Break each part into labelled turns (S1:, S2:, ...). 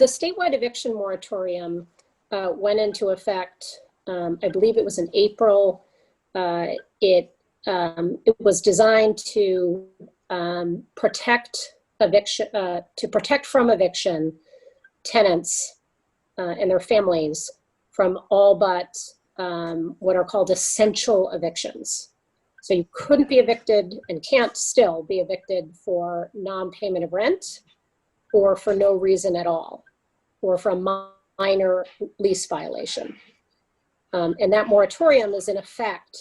S1: the statewide eviction moratorium went into effect, I believe it was in April. It was designed to protect from eviction tenants and their families from all but what are called essential evictions. So you couldn't be evicted and can't still be evicted for non-payment of rent or for no reason at all, or for a minor lease violation. And that moratorium is in effect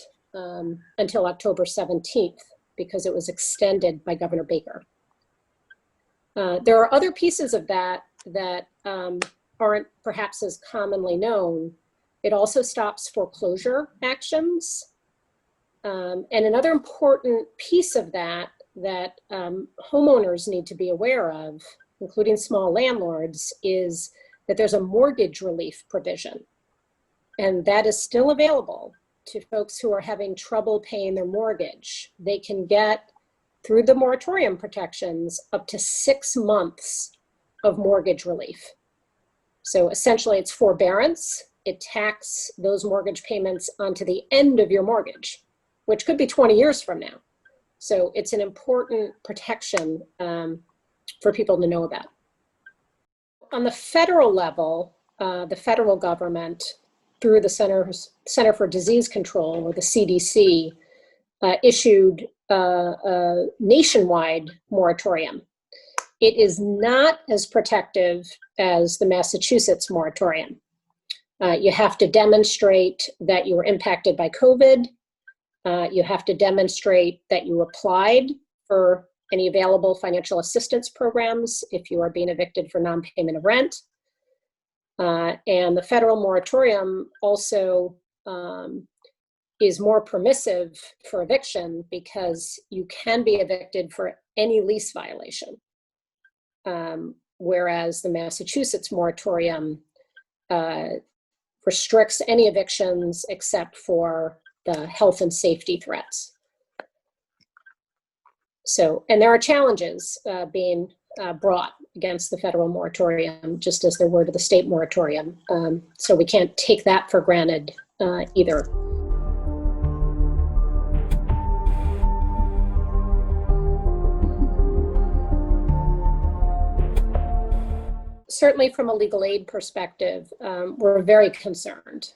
S1: until October 17th because it was extended by Governor Baker. There are other pieces of that that aren't perhaps as commonly known. It also stops foreclosure actions. And another important piece of that homeowners need to be aware of, including small landlords, is that there's a mortgage relief provision. And that is still available to folks who are having trouble paying their mortgage. They can get, through the moratorium protections, up to 6 months of mortgage relief. So essentially it's forbearance. It tacks those mortgage payments onto the end of your mortgage, which could be 20 years from now. So it's an important protection for people to know about. On the federal level, the federal government, through the Center for Disease Control, or the CDC, issued a nationwide moratorium. It is not as protective as the Massachusetts moratorium. You have to demonstrate that you were impacted by COVID. You have to demonstrate that you applied for any available financial assistance programs if you are being evicted for non-payment of rent. And the federal moratorium also is more permissive for eviction because you can be evicted for any lease violation. Whereas the Massachusetts moratorium restricts any evictions except for the health and safety threats. So, and there are challenges being brought against the federal moratorium, just as there were to the state moratorium. So we can't take that for granted either. Certainly from a legal aid perspective, we're very concerned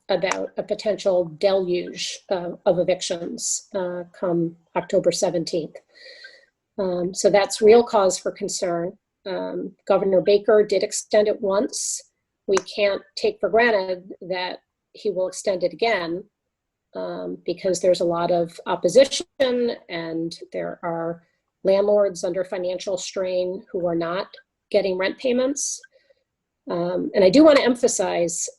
S1: about a potential deluge of evictions come October 17th. So that's real cause for concern. Governor Baker did extend it once. We can't take for granted that he will extend it again because there's a lot of opposition and there are landlords under financial strain who are not getting rent payments. And I do want to emphasize,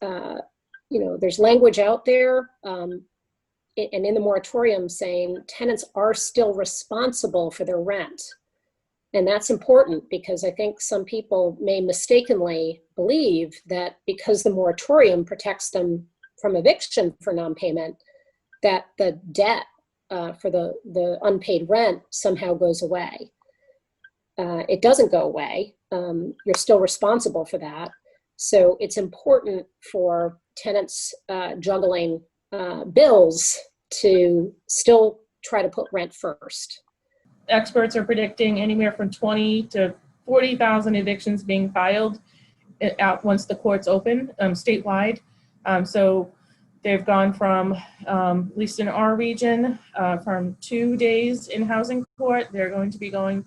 S1: there's language out there and in the moratorium saying tenants are still responsible for their rent. And that's important because I think some people may mistakenly believe that because the moratorium protects them from eviction for non-payment, that the debt for the unpaid rent somehow goes away. It doesn't go away. You're still responsible for that. So it's important for tenants juggling bills to still try to put rent first.
S2: Experts are predicting anywhere from 20 to 40,000 evictions being filed out once the courts open statewide. So they've gone from, at least in our region, from 2 days in housing court. They're going to be going,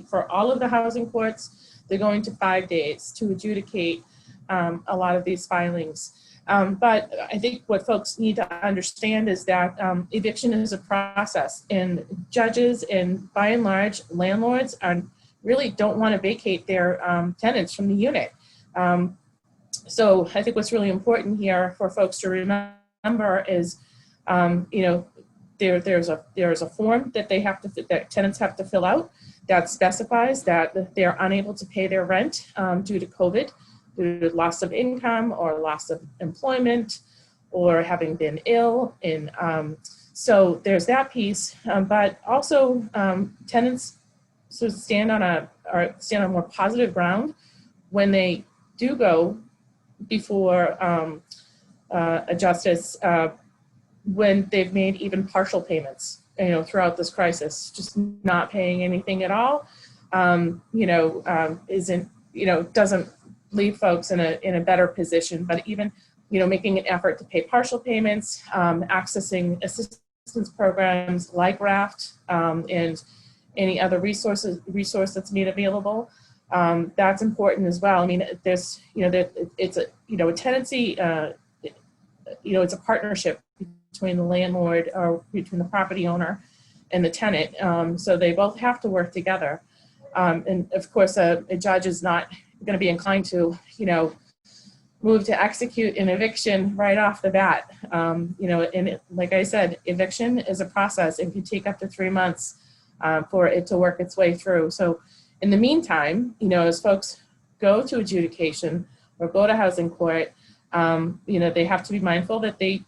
S2: for all of the housing courts, they're going to 5 days to adjudicate a lot of these filings. But I think what folks need to understand is that eviction is a process, and judges and by and large landlords really don't want to vacate their tenants from the unit. So I think what's really important here for folks to remember is, there's a form that that tenants have to fill out that specifies that they're unable to pay their rent due to COVID, due to loss of income or loss of employment or having been ill. And so there's that piece, but also tenants sort of stand on more positive ground when they do go before a justice, when they've made even partial payments, throughout this crisis, just not paying anything at all, isn't, doesn't leave folks in a better position. But even, making an effort to pay partial payments, accessing assistance programs like RAFT, and any other resource that's made available, that's important as well. I mean, there's, it's a tenancy, it's a partnership between the landlord or between the property owner and the tenant. So they both have to work together. And of course, a judge is not going to be inclined to, move to execute an eviction right off the bat. And like I said, eviction is a process and can take up to 3 months for it to work its way through. So in the meantime, as folks go to adjudication or go to housing court, they have to be mindful that they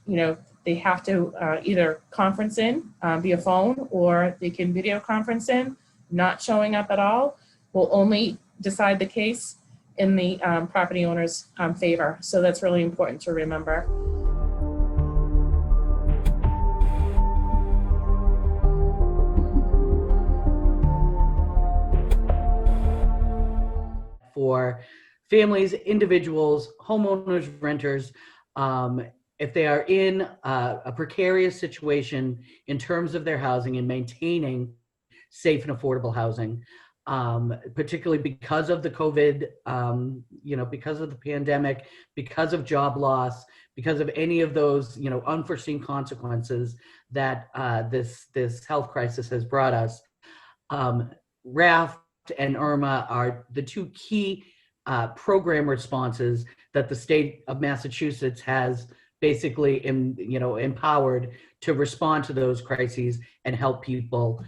S2: have to either conference in via phone, or they can video conference in. Not showing up at all will only decide the case in the property owner's favor. So that's really important to remember.
S3: For families, individuals, homeowners, renters, if they are in a precarious situation in terms of their housing and maintaining safe and affordable housing, particularly because of the COVID, because of the pandemic, because of job loss, because of any of those, unforeseen consequences that this health crisis has brought us. RAFT and IRMA are the two key program responses that the state of Massachusetts has basically empowered to respond to those crises and help people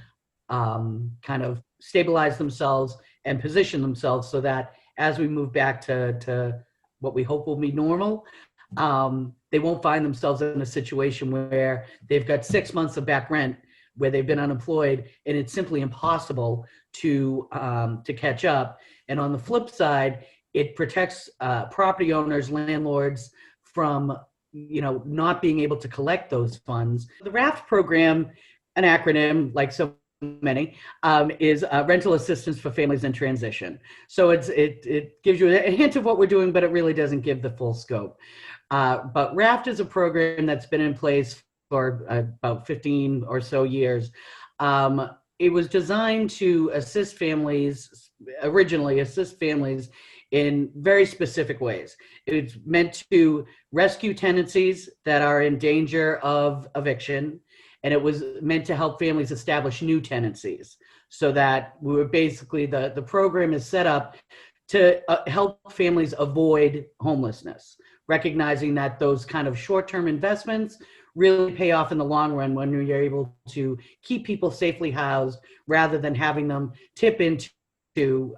S3: kind of stabilize themselves and position themselves so that as we move back to what we hope will be normal, they won't find themselves in a situation where they've got 6 months of back rent, where they've been unemployed, and it's simply impossible to catch up. And on the flip side, it protects property owners, landlords from not being able to collect those funds. The RAFT program, an acronym like so many, is rental assistance for families in transition. So it gives you a hint of what we're doing, but it really doesn't give the full scope. But RAFT is a program that's been in place for about 15 or so years. It was designed to originally assist families in very specific ways. It's meant to rescue tenancies that are in danger of eviction, and it was meant to help families establish new tenancies, so that we were basically, the program is set up to help families avoid homelessness, recognizing that those kind of short-term investments really pay off in the long run when you're able to keep people safely housed rather than having them tip into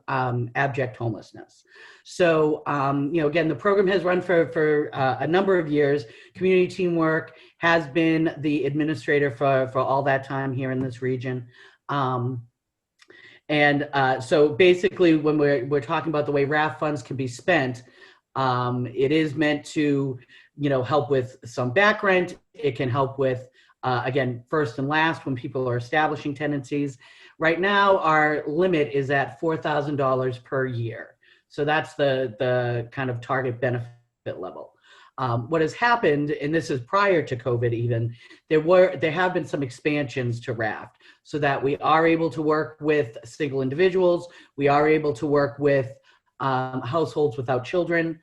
S3: abject homelessness. So, again, the program has run for a number of years. Community Teamwork has been the administrator for all that time here in this region. So basically, when we're talking about the way RAFT funds can be spent, it is meant to, help with some back rent. It can help with, again, first and last when people are establishing tenancies. Right now, our limit is at $4,000 per year. So that's the kind of target benefit level. What has happened, and this is prior to COVID even, there have been some expansions to RAFT so that we are able to work with single individuals. We are able to work with households without children.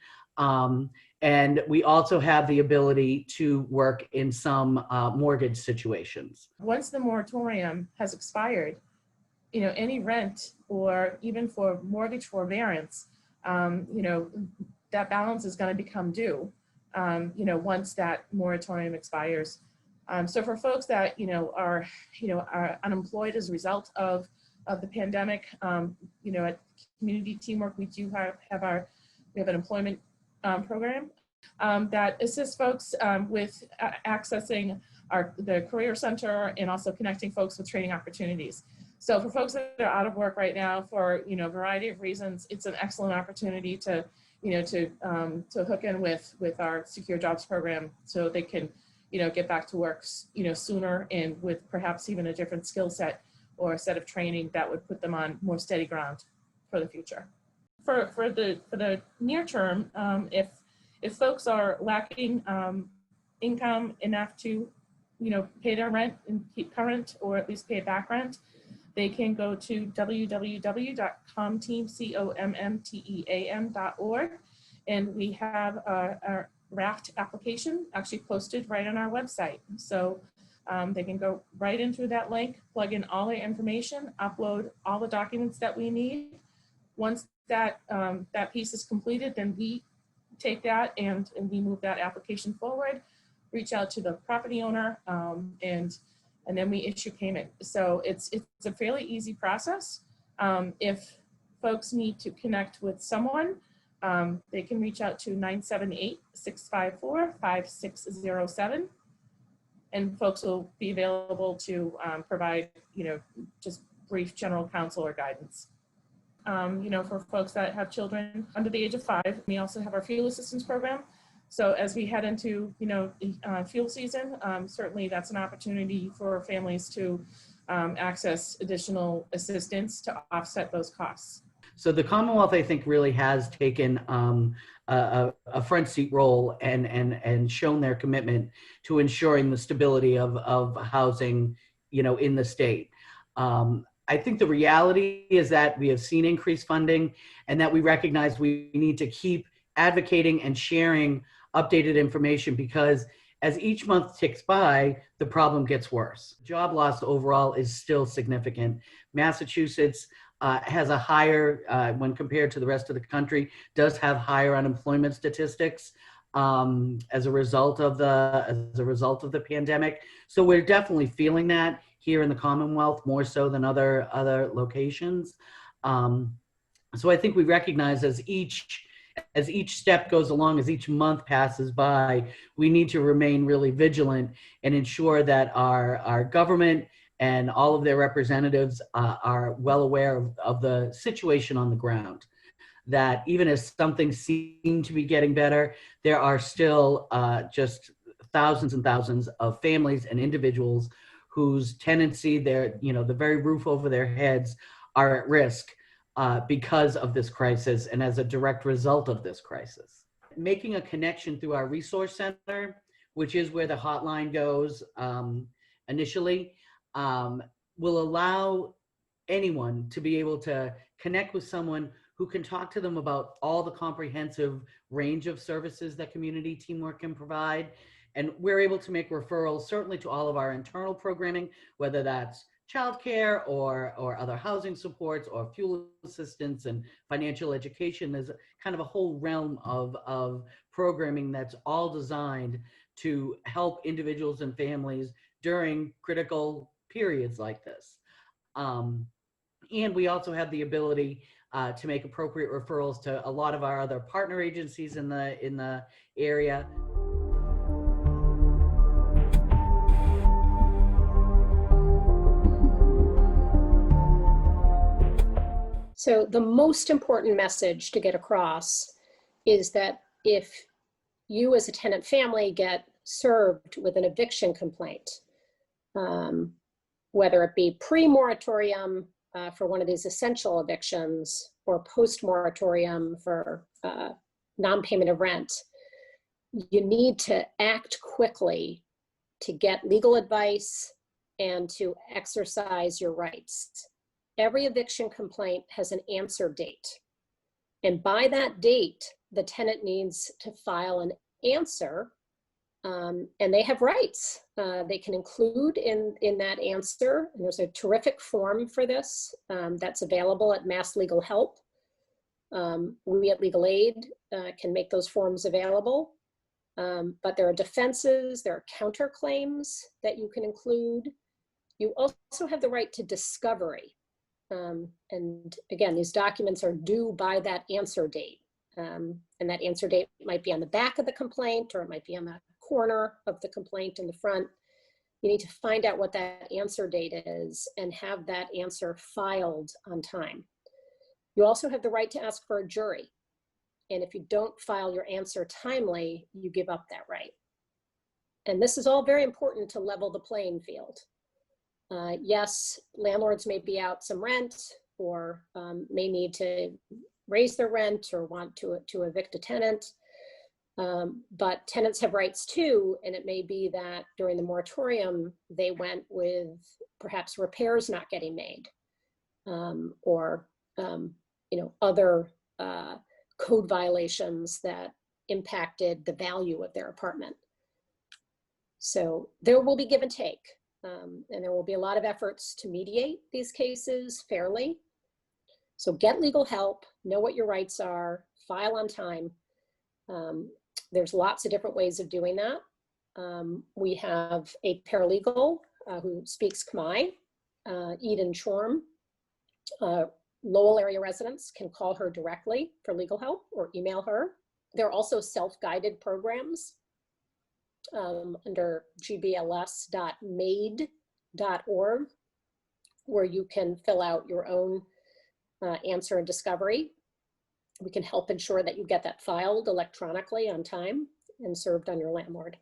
S3: And we also have the ability to work in some mortgage situations.
S2: Once the moratorium has expired, any rent or even for mortgage forbearance, that balance is going to become due, once that moratorium expires. So for folks that, are unemployed as a result of the pandemic, at Community Teamwork, we do have an employment program that assists folks with accessing the Career Center and also connecting folks with training opportunities. So for folks that are out of work right now for, you know, a variety of reasons, it's an excellent opportunity to, you know, to hook in with our secure jobs program so they can, you know, get back to work, you know, sooner and with perhaps even a different skill set or a set of training that would put them on more steady ground for the future. For the near term, if folks are lacking income enough to, you know, pay their rent and keep current or at least pay back rent, they can go to www.commteam.org, and we have our RAFT application actually posted right on our website. So they can go right in through that link, plug in all their information, upload all the documents that we need. Once that that piece is completed, then we take that and we move that application forward, reach out to the property owner, and then we issue payment. So it's a fairly easy process. If folks need to connect with someone, they can reach out to 978-654-5607. And folks will be available to provide, you know, just brief general counsel or guidance. You know, for folks that have children under the age of 5, we also have our fuel assistance program. So as we head into, you know, fuel season, certainly that's an opportunity for families to access additional assistance to offset those costs.
S3: So the Commonwealth, I think, really has taken a front seat role and shown their commitment to ensuring the stability of housing, you know, in the state. I think the reality is that we have seen increased funding and that we recognize we need to keep advocating and sharing updated information, because as each month ticks by, the problem gets worse. Job loss overall is still significant. Massachusetts has a higher, when compared to the rest of the country, does have higher unemployment statistics as a result of the pandemic. So we're definitely feeling that here in the Commonwealth more so than other locations. So I think we recognize as each step goes along, as each month passes by, we need to remain really vigilant and ensure that our government and all of their representatives are well aware of the situation on the ground. That even as something seems to be getting better, there are still just thousands and thousands of families and individuals whose tenancy, the very roof over their heads, are at risk because of this crisis and as a direct result of this crisis. Making a connection through our resource center, which is where the hotline goes initially, will allow anyone to be able to connect with someone who can talk to them about all the comprehensive range of services that community teamwork can provide. And we're able to make referrals certainly to all of our internal programming, whether that's childcare or other housing supports or fuel assistance and financial education. There's kind of a whole realm of programming that's all designed to help individuals and families during critical periods like this. And we also have the ability to make appropriate referrals to a lot of our other partner agencies in the area.
S1: So the most important message to get across is that if you as a tenant family get served with an eviction complaint, whether it be pre-moratorium for one of these essential evictions or post-moratorium for non-payment of rent, you need to act quickly to get legal advice and to exercise your rights. Every eviction complaint has an answer date. And by that date, the tenant needs to file an answer, and they have rights. They can include in that answer, and there's a terrific form for this that's available at Mass Legal Help. We at Legal Aid can make those forms available. But there are defenses, there are counterclaims that you can include. You also have the right to discovery. And again, these documents are due by that answer date. And that answer date might be on the back of the complaint, or it might be on the corner of the complaint in the front. You need to find out what that answer date is and have that answer filed on time. You also have the right to ask for a jury. And if you don't file your answer timely, you give up that right. And this is all very important to level the playing field. Yes, landlords may be out some rent or may need to raise their rent or want to evict a tenant. But tenants have rights too, and it may be that during the moratorium, they went with perhaps repairs not getting made, or other code violations that impacted the value of their apartment. So there will be give and take, and there will be a lot of efforts to mediate these cases fairly. So get legal help, know what your rights are, file on time. There's lots of different ways of doing that. We have a paralegal who speaks Khmer, Eden Chorm. Lowell area residents can call her directly for legal help or email her. There are also self-guided programs under gbls.made.org where you can fill out your own answer and discovery. We can help ensure that you get that filed electronically on time and served on your landlord.